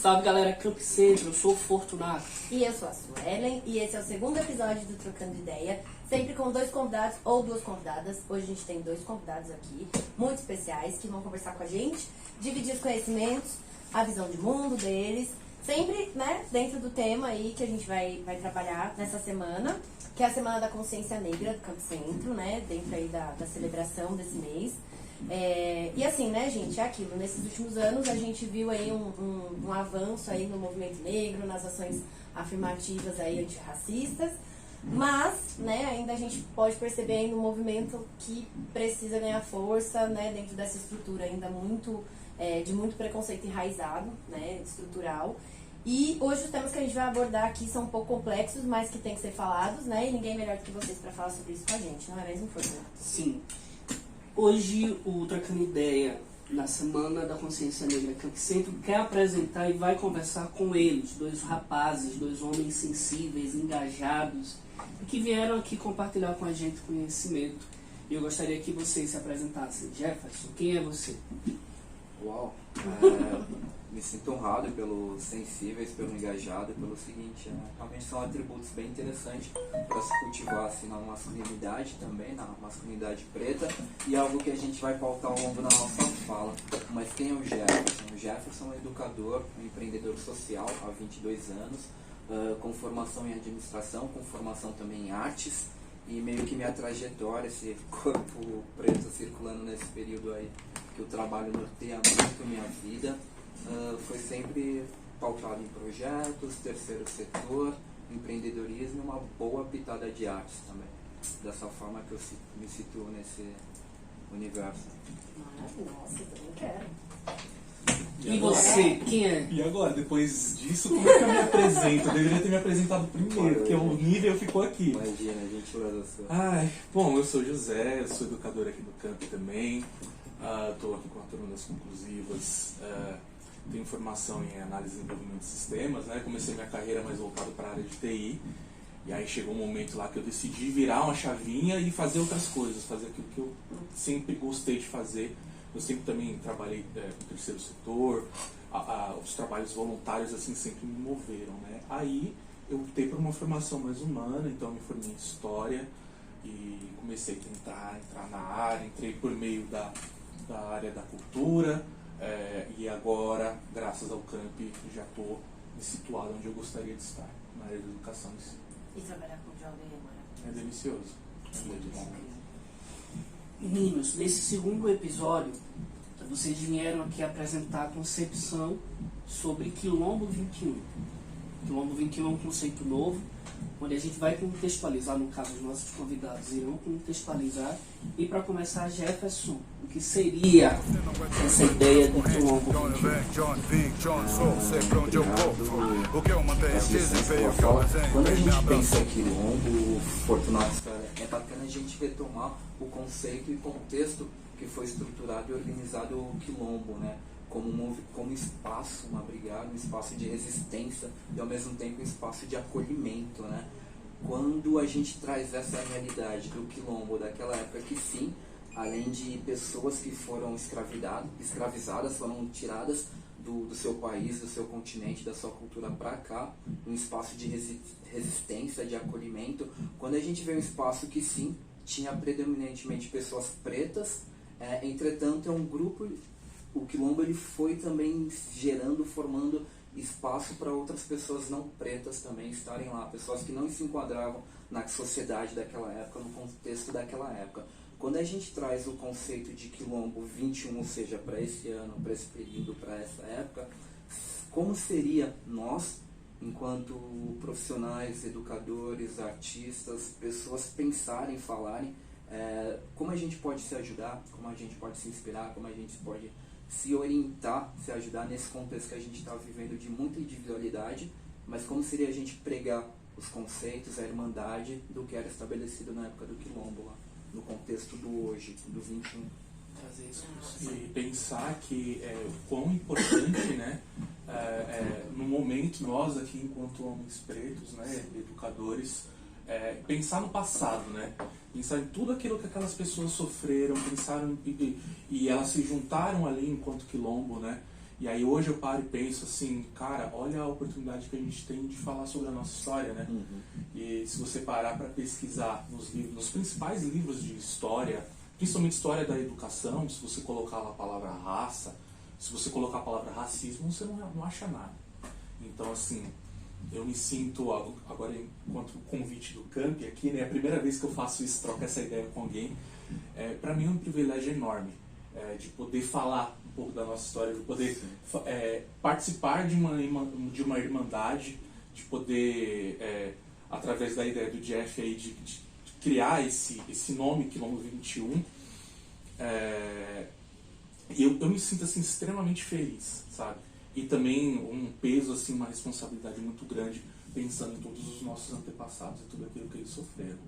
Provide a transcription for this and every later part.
Salve galera, Camp Centro, eu sou o Fortunato. E eu sou a Suelen, e esse é o segundo episódio do Trocando Ideia, sempre com 2 convidados ou 2 convidadas. Hoje a gente tem 2 convidados aqui, muito especiais, que vão conversar com a gente, dividir os conhecimentos, a visão de mundo deles, sempre, né, dentro do tema aí que a gente vai trabalhar nessa semana, que é a Semana da Consciência Negra do Camp Centro, né, dentro aí da celebração desse mês. E assim, né, gente, é aquilo, nesses últimos anos a gente viu aí um avanço aí no movimento negro, nas ações afirmativas aí antirracistas, mas, né, ainda a gente pode perceber ainda um movimento que precisa ganhar força, né, dentro dessa estrutura ainda muito, de muito preconceito enraizado, né, estrutural. E hoje os temas que a gente vai abordar aqui são um pouco complexos, mas que tem que ser falados, né, e ninguém melhor do que vocês para falar sobre isso com a gente, não é mesmo, Fortunato? Sim. Hoje o Trocando Ideia, na Semana da Consciência Negra Camp Centro, quer apresentar e vai conversar com eles, 2 rapazes, 2 homens sensíveis, engajados, que vieram aqui compartilhar com a gente conhecimento. E eu gostaria que vocês se apresentassem. Jefferson, quem é você? Uau! Me sinto honrado pelos sensíveis, pelo engajado, pelo seguinte, realmente são atributos bem interessantes para se cultivar assim, na masculinidade também, na masculinidade preta, e algo que a gente vai pautar ao longo da nossa fala. Mas quem é o Jefferson? O Jefferson é um educador, um empreendedor social há 22 anos, com formação em administração, com formação também em artes, e meio que minha trajetória, esse corpo preto circulando nesse período aí, que o trabalho norteia muito minha vida, foi sempre pautado em projetos, terceiro setor, empreendedorismo e uma boa pitada de artes também. Dessa forma que eu me situo nesse universo. Nossa, eu também quero. E você, quem é? E agora, depois disso, como é que eu me apresento? Eu deveria ter me apresentado primeiro, porque o nível ficou aqui. Imagina, a gente usa sua. Bom, eu sou José, eu sou educador aqui do Camp também. Estou aqui com a turma das conclusivas. Tenho formação em análise e desenvolvimento de sistemas, né? Comecei minha carreira mais voltada para a área de TI. E aí chegou um momento lá que eu decidi virar uma chavinha e fazer outras coisas, fazer aquilo que eu sempre gostei de fazer. Eu sempre também trabalhei no terceiro setor, os trabalhos voluntários assim sempre me moveram, né? Aí eu optei por uma formação mais humana, então eu me formei em História e comecei a tentar entrar na área, entrei por meio da área da cultura, e agora, graças ao Camp, já estou situado onde eu gostaria de estar, na área da educação em si. E trabalhar com jovem é maravilhoso. É delicioso, é muito bom. Meninos, nesse segundo episódio, vocês vieram aqui apresentar a concepção sobre Quilombo 21. Quilombo 21 é um conceito novo, onde a gente vai contextualizar, no caso os nossos convidados irão contextualizar, e para começar, Jefferson, o que seria essa ideia do Quilombo 21? Quando a gente pensa em quilombo, Fortunato, é bacana a gente retomar o conceito e contexto que foi estruturado e organizado o quilombo, né? Como espaço, uma brigada, um espaço de resistência e ao mesmo tempo um espaço de acolhimento, né? Quando a gente traz essa realidade do quilombo daquela época que sim, além de pessoas que foram escravizadas, foram tiradas do seu país, do seu continente, da sua cultura para cá, um espaço de resistência, de acolhimento, quando a gente vê um espaço que sim, tinha predominantemente pessoas pretas, entretanto é um grupo, o quilombo ele foi também gerando, formando espaço para outras pessoas não pretas também estarem lá, pessoas que não se enquadravam na sociedade daquela época, no contexto daquela época. Quando a gente traz o conceito de quilombo 21, ou seja, para esse ano, para esse período, para essa época, como seria nós, enquanto profissionais, educadores, artistas, pessoas pensarem, falarem, como a gente pode se ajudar, como a gente pode se inspirar, como a gente pode se orientar, se ajudar nesse contexto que a gente está vivendo de muita individualidade, mas como seria a gente pregar os conceitos, a irmandade do que era estabelecido na época do quilombo lá, no contexto do hoje, do 21. Trazer isso pra E você. pensar que o quão importante, né, no momento nós aqui enquanto homens pretos, né, educadores, pensar no passado, né, pensar em tudo aquilo que aquelas pessoas sofreram, pensaram e elas se juntaram ali enquanto quilombo, né, E aí hoje eu paro e penso assim, cara, olha a oportunidade que a gente tem de falar sobre a nossa história, né? E se você parar para pesquisar nos principais livros de história, principalmente história da educação, se você colocar lá a palavra raça, se você colocar a palavra racismo, você não acha nada. Então, assim, eu me sinto, agora enquanto convite do Camp aqui, né, é a primeira vez que eu faço isso, troco essa ideia com alguém, para mim é um privilégio enorme de poder falar um pouco da nossa história, de poder participar de uma irmandade, de poder, através da ideia do Jeff aí, de criar esse nome, Quilombo 21, eu me sinto assim, extremamente feliz, sabe? E também um peso, assim, uma responsabilidade muito grande, pensando em todos os nossos antepassados e tudo aquilo que eles sofreram.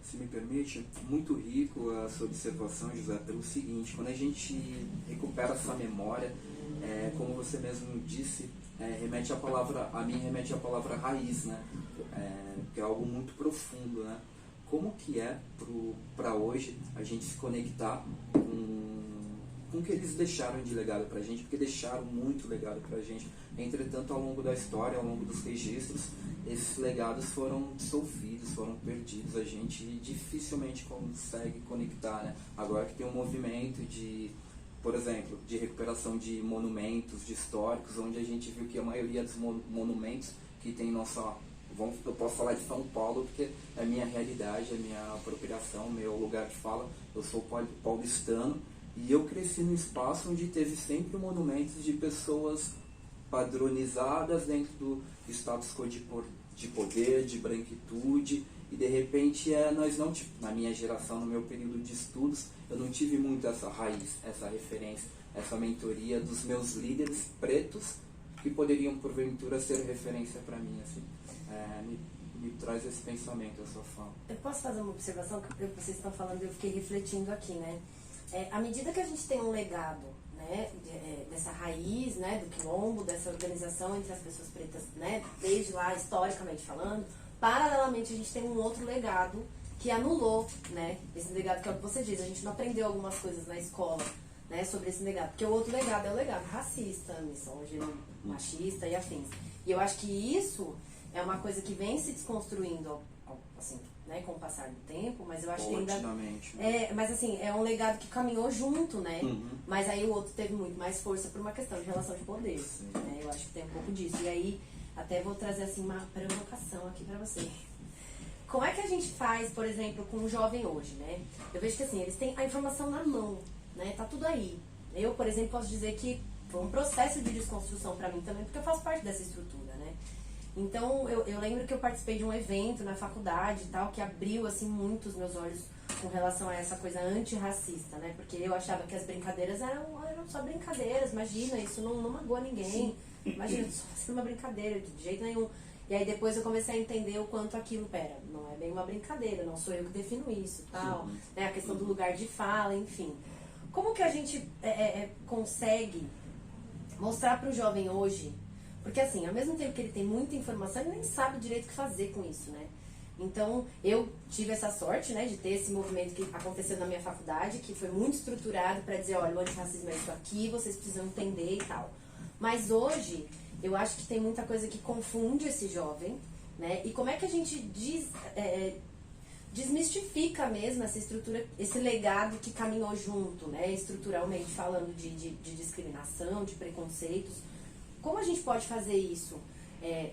Se me permite, muito rico a sua observação, José, pelo seguinte: quando a gente recupera essa memória, como você mesmo disse, remete à palavra, a mim remete à palavra raiz, né? Que é algo muito profundo, né? Como que é para hoje a gente se conectar com o que eles deixaram de legado pra gente, porque deixaram muito legado pra gente. Entretanto, ao longo da história, ao longo dos registros, esses legados foram dissolvidos, foram perdidos. A gente dificilmente consegue conectar, né? Agora que tem um movimento de, por exemplo, de recuperação de monumentos, de históricos, onde a gente viu que a maioria dos monumentos que tem nossa... Eu posso falar de São Paulo porque é a minha realidade, é a minha apropriação, meu lugar de fala. Eu sou paulistano e eu cresci num espaço onde teve sempre monumentos de pessoas padronizadas dentro do status quo de poder, de branquitude, e de repente nós não, na minha geração, no meu período de estudos, eu não tive muito essa raiz, essa referência, essa mentoria dos meus líderes pretos que poderiam porventura ser referência para mim, assim. Me traz esse pensamento, essa fala. Eu posso fazer uma observação que vocês estão falando, eu fiquei refletindo aqui, né? À medida que a gente tem um legado, né, dessa raiz, né, do quilombo, dessa organização entre as pessoas pretas, né, desde lá, historicamente falando, paralelamente a gente tem um outro legado que anulou, né, esse legado que é o que você diz, a gente não aprendeu algumas coisas na escola, né, sobre esse legado, porque o outro legado é o legado racista, misógino, machista e afins. E eu acho que isso é uma coisa que vem se desconstruindo, assim, né, com o passar do tempo, mas eu acho que ainda... mas assim, é um legado que caminhou junto, né? Mas aí o outro teve muito mais força por uma questão de relação de poder, né? Eu acho que tem um pouco disso. E aí, até vou trazer assim uma provocação aqui pra você. Como é que a gente faz, por exemplo, com um jovem hoje, né? Eu vejo que assim, eles têm a informação na mão, né? Tá tudo aí. Eu, por exemplo, posso dizer que foi um processo de desconstrução pra mim também, porque eu faço parte dessa estrutura, né? Então, eu lembro que eu participei de um evento na faculdade e tal, que abriu, assim, muito os meus olhos com relação a essa coisa antirracista, né? Porque eu achava que as brincadeiras eram só brincadeiras, imagina, isso não magoa ninguém. Imagina, só ser uma brincadeira, de jeito nenhum. E aí depois eu comecei a entender o quanto aquilo, não é bem uma brincadeira, não sou eu que defino isso e tal. Né? A questão do lugar de fala, enfim. Como que a gente consegue mostrar para o jovem hoje? Porque assim, ao mesmo tempo que ele tem muita informação, ele nem sabe direito o que fazer com isso, né? Então, eu tive essa sorte, né, de ter esse movimento que aconteceu na minha faculdade, que foi muito estruturado para dizer, olha, o antirracismo é isso aqui, vocês precisam entender e tal. Mas hoje, eu acho que tem muita coisa que confunde esse jovem, né? E como é que a gente desmistifica mesmo essa estrutura, esse legado que caminhou junto, né? Estruturalmente falando de discriminação, de preconceitos. Como a gente pode fazer isso?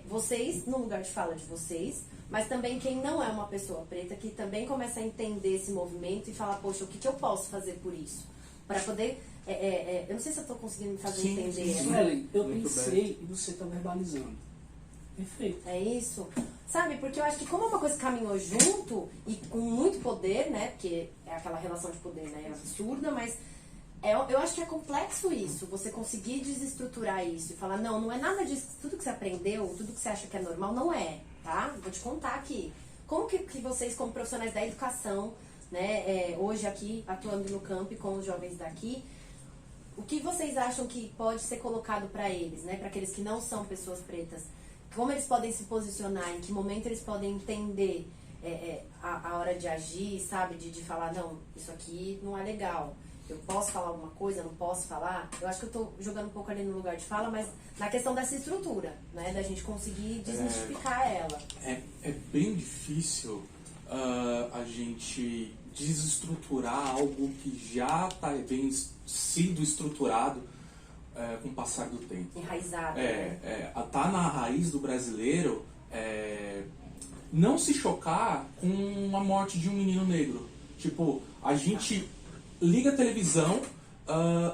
Vocês, no lugar de fala de vocês, mas também quem não é uma pessoa preta, que também começa a entender esse movimento e falar, poxa, o que eu posso fazer por isso? Para poder... eu não sei se eu estou conseguindo me fazer entender. Suelen, eu pensei e você está verbalizando. Perfeito. É isso? Sabe, porque eu acho que como é uma coisa que caminhou junto e com muito poder, né? Porque é aquela relação de poder, né? É absurda, mas... eu acho que é complexo isso, você conseguir desestruturar isso e falar, não é nada disso, tudo que você aprendeu, tudo que você acha que é normal, não é, tá? Vou te contar aqui. Como que vocês, como profissionais da educação, né, hoje aqui, atuando no campo com os jovens daqui, o que vocês acham que pode ser colocado para eles, né, para aqueles que não são pessoas pretas? Como eles podem se posicionar, em que momento eles podem entender a hora de agir, sabe, de falar, não, isso aqui não é legal. Eu posso falar alguma coisa, não posso falar? Eu acho que eu tô jogando um pouco ali no lugar de fala, mas na questão dessa estrutura, né? Da gente conseguir desmistificar ela. É bem difícil a gente desestruturar algo que já bem sido estruturado com o passar do tempo. Enraizado, né? Tá na raiz do brasileiro não se chocar com a morte de um menino negro. Tipo, a gente liga a televisão,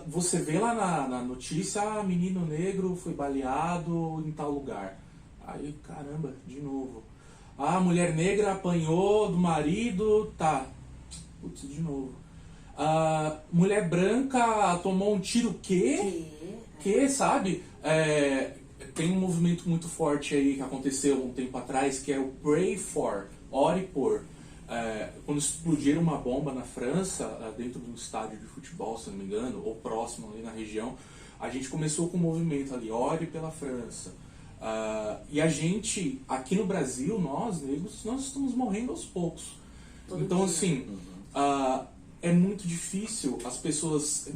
você vê lá na notícia, menino negro foi baleado em tal lugar. Aí, caramba, de novo. Mulher negra apanhou do marido, tá. Putz, de novo. Mulher branca tomou um tiro, que sabe? Tem um movimento muito forte aí que aconteceu um tempo atrás, que é o Pray For, ore por. Quando explodiram uma bomba na França, dentro de um estádio de futebol, se não me engano, ou próximo ali na região, a gente começou com um movimento ali, ore pela França. E a gente, aqui no Brasil, nós negros, nós estamos morrendo aos poucos. Então, assim, é muito difícil as pessoas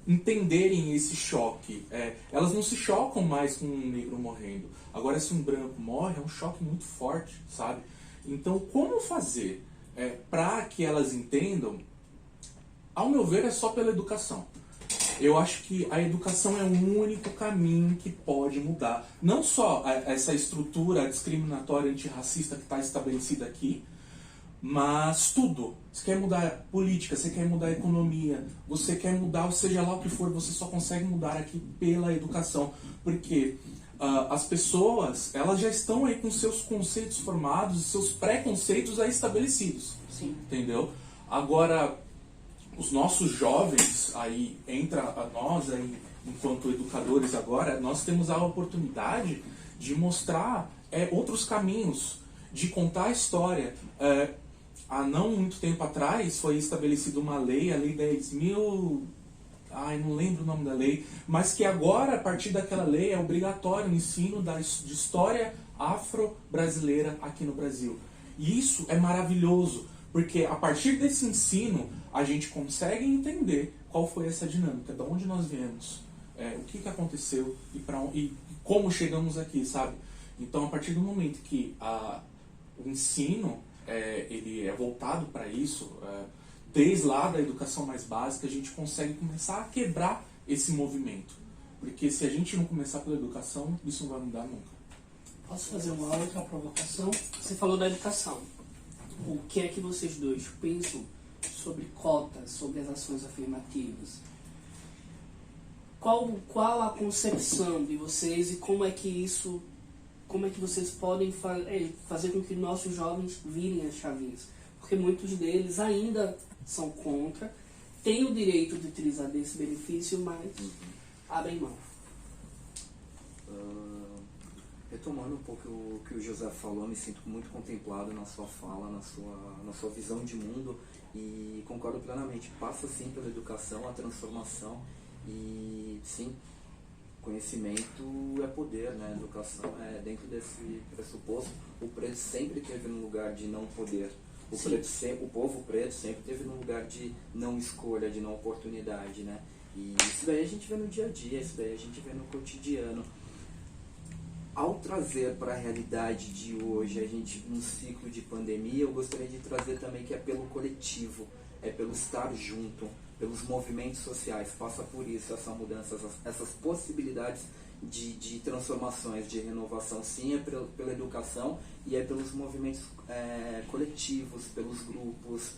entenderem esse choque. Elas não se chocam mais com um negro morrendo. Agora, se um branco morre, é um choque muito forte, sabe? Então, como fazer para que elas entendam? Ao meu ver, é só pela educação. Eu acho que a educação é o único caminho que pode mudar. Não só essa estrutura discriminatória antirracista que está estabelecida aqui, mas tudo. Você quer mudar a política, você quer mudar a economia, você quer mudar, seja lá o que for, você só consegue mudar aqui pela educação. Porque as pessoas, elas já estão aí com seus conceitos formados, seus preconceitos aí estabelecidos. Sim. Entendeu? Agora, os nossos jovens, aí entra a nós aí, enquanto educadores agora, nós temos a oportunidade de mostrar outros caminhos, de contar a história. Há não muito tempo atrás foi estabelecida uma lei, a Lei 10.000... não lembro o nome da lei, mas que agora, a partir daquela lei, é obrigatório o ensino de história afro-brasileira aqui no Brasil. E isso é maravilhoso, porque a partir desse ensino, a gente consegue entender qual foi essa dinâmica, de onde nós viemos, o que aconteceu e como chegamos aqui, sabe? Então, a partir do momento que o ensino ele é voltado para isso, desde lá da educação mais básica, a gente consegue começar a quebrar esse movimento. Porque se a gente não começar pela educação, isso não vai mudar nunca. Posso fazer uma outra provocação? Você falou da educação. O que é que vocês dois pensam sobre cotas, sobre as ações afirmativas? Qual a concepção de vocês e como é que vocês podem fazer com que nossos jovens virem as chavinhas? Porque muitos deles ainda são contra, têm o direito de utilizar desse benefício, mas abrem mão. Retomando um pouco o que o José falou, me sinto muito contemplado na sua fala, na sua visão de mundo, e concordo plenamente. Passa sim pela educação, a transformação, e sim, conhecimento é poder, né? Educação é dentro desse pressuposto. O preto sempre esteve no lugar de não poder. O povo preto sempre esteve no lugar de não escolha, de não oportunidade, né? E isso daí a gente vê no dia a dia, isso daí a gente vê no cotidiano. Ao trazer para a realidade de hoje, um ciclo de pandemia, eu gostaria de trazer também que é pelo coletivo, é pelo estar junto, pelos movimentos sociais, passa por isso, essa mudança, essas possibilidades de transformações, de renovação, sim, é pela educação e é pelos movimentos coletivos, pelos grupos,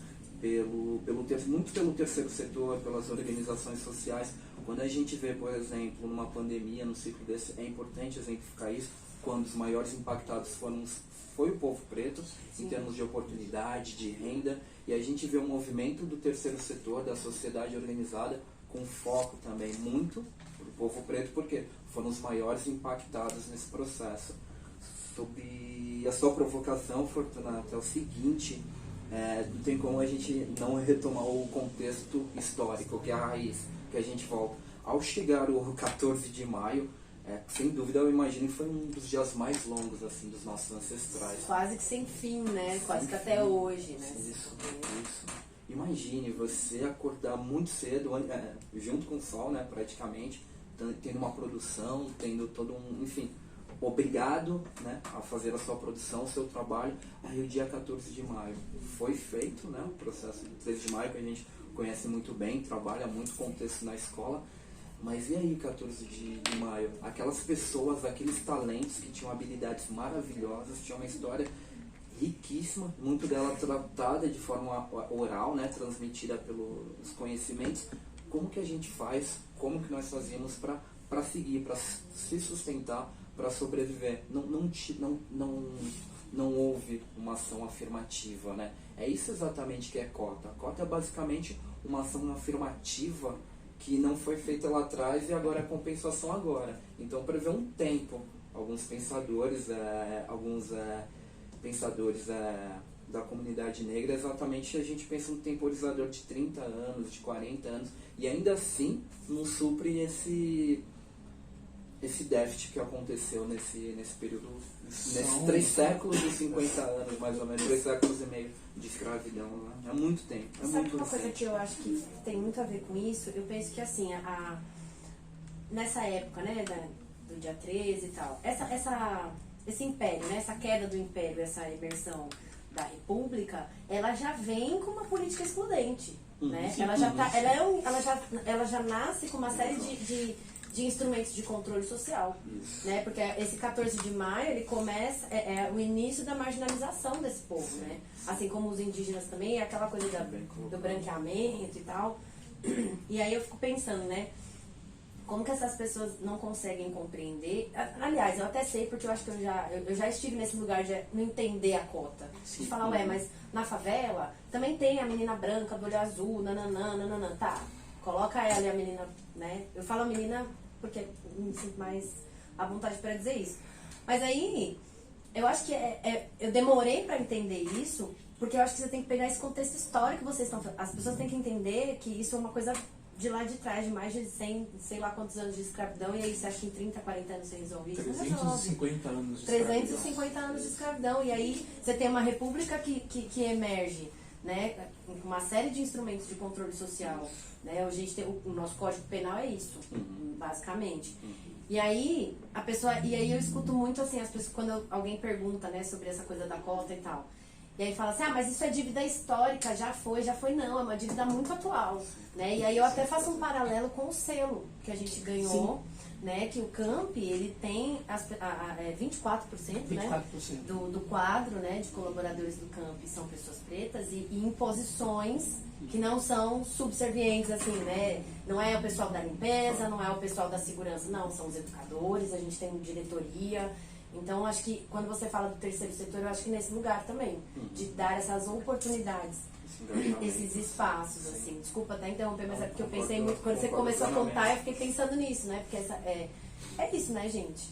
muito pelo terceiro setor, pelas organizações sociais. Quando a gente vê, por exemplo, numa pandemia, num ciclo desse, é importante exemplificar isso, quando os maiores impactados foi o povo preto, em termos de oportunidade, de renda, e a gente vê um movimento do terceiro setor, da sociedade organizada, com foco também muito para o povo preto, porque foram os maiores impactados nesse processo. Sobre a sua provocação, Fortunato, é o seguinte, não tem como a gente não retomar o contexto histórico, que é a raiz, que a gente volta. Ao chegar o 14 de maio, sem dúvida eu imagino que foi um dos dias mais longos assim, dos nossos ancestrais. Quase que sem fim, né? Quase que até hoje, né? Isso. Imagine você acordar muito cedo, junto com o sol, né, praticamente, tendo uma produção, tendo todo um, enfim, obrigado, né, a fazer a sua produção, o seu trabalho. Aí o dia 14 de maio foi feito, né, o processo do 13 de maio, que a gente conhece muito bem, trabalha muito contexto na escola. Mas e aí, 14 de maio? Aquelas pessoas, aqueles talentos que tinham habilidades maravilhosas, tinham uma história riquíssima, muito dela tratada de forma oral, né, transmitida pelos conhecimentos. Como que a gente faz? Como que nós fazíamos para seguir, para se sustentar, para sobreviver? Não houve uma ação afirmativa, né? É isso exatamente que é cota. A cota é basicamente uma ação afirmativa que não foi feita lá atrás e agora é compensação agora. Então prevê um tempo. Alguns pensadores, da comunidade negra, exatamente a gente pensa no temporizador de 30 anos, de 40 anos, e ainda assim não supre esse déficit que aconteceu nesse período, nesses 3 séculos e 50 anos, mais ou menos, 2 séculos e meio de escravidão, né? É muito tempo, é Sabe muito uma coisa recente. que eu acho que tem muito a ver com isso? Eu penso que assim, nessa época, né, do dia 13 e tal, esse império, né, essa queda do império, essa emersão da república, ela já vem com uma política excludente, né? Ela já nasce com uma série de instrumentos de controle social, né? Porque esse 14 de maio, ele começa, é o início da marginalização desse povo, né? Assim como os indígenas também, é aquela coisa do branqueamento e tal. E aí eu fico pensando, né? Como que essas pessoas não conseguem compreender? Aliás, eu até sei, porque eu acho que eu já estive nesse lugar de não entender a cota. De falar, mas na favela também tem a menina branca do olho azul, nananã, tá. Coloca ela e a menina, né? Eu falo a menina porque me sinto mais à vontade para dizer isso. Mas aí, eu acho que eu demorei para entender isso, porque eu acho que você tem que pegar esse contexto histórico que vocês estão falando. As pessoas têm que entender que isso é uma coisa de lá de trás, de mais de 100, sei lá quantos anos de escravidão, e aí você acha que em 30, 40 anos você resolve isso? 350 anos de escravidão. 350 anos de escravidão, e aí você tem uma república que emerge, né, com uma série de instrumentos de controle social, né? A gente tem, o nosso Código Penal é isso, basicamente. E aí, eu escuto muito assim, as pessoas, quando alguém pergunta, né, sobre essa coisa da cota e tal. E aí fala assim, mas isso é dívida histórica, já foi, não, é uma dívida muito atual, né? E aí eu até faço um paralelo com o selo que a gente ganhou, né? Que o CAMP, ele tem 24%, né? Do quadro, né, de colaboradores do CAMP são pessoas pretas e em posições que não são subservientes, assim, né? Não é o pessoal da limpeza, não é o pessoal da segurança, não, são os educadores, a gente tem diretoria. Então, acho que quando você fala do terceiro setor, eu acho que nesse lugar também, de dar essas oportunidades, esses espaços, assim. Desculpa até interromper, mas é porque eu pensei muito, quando você começou a contar, eu fiquei pensando nisso, né? Porque é isso, né, gente?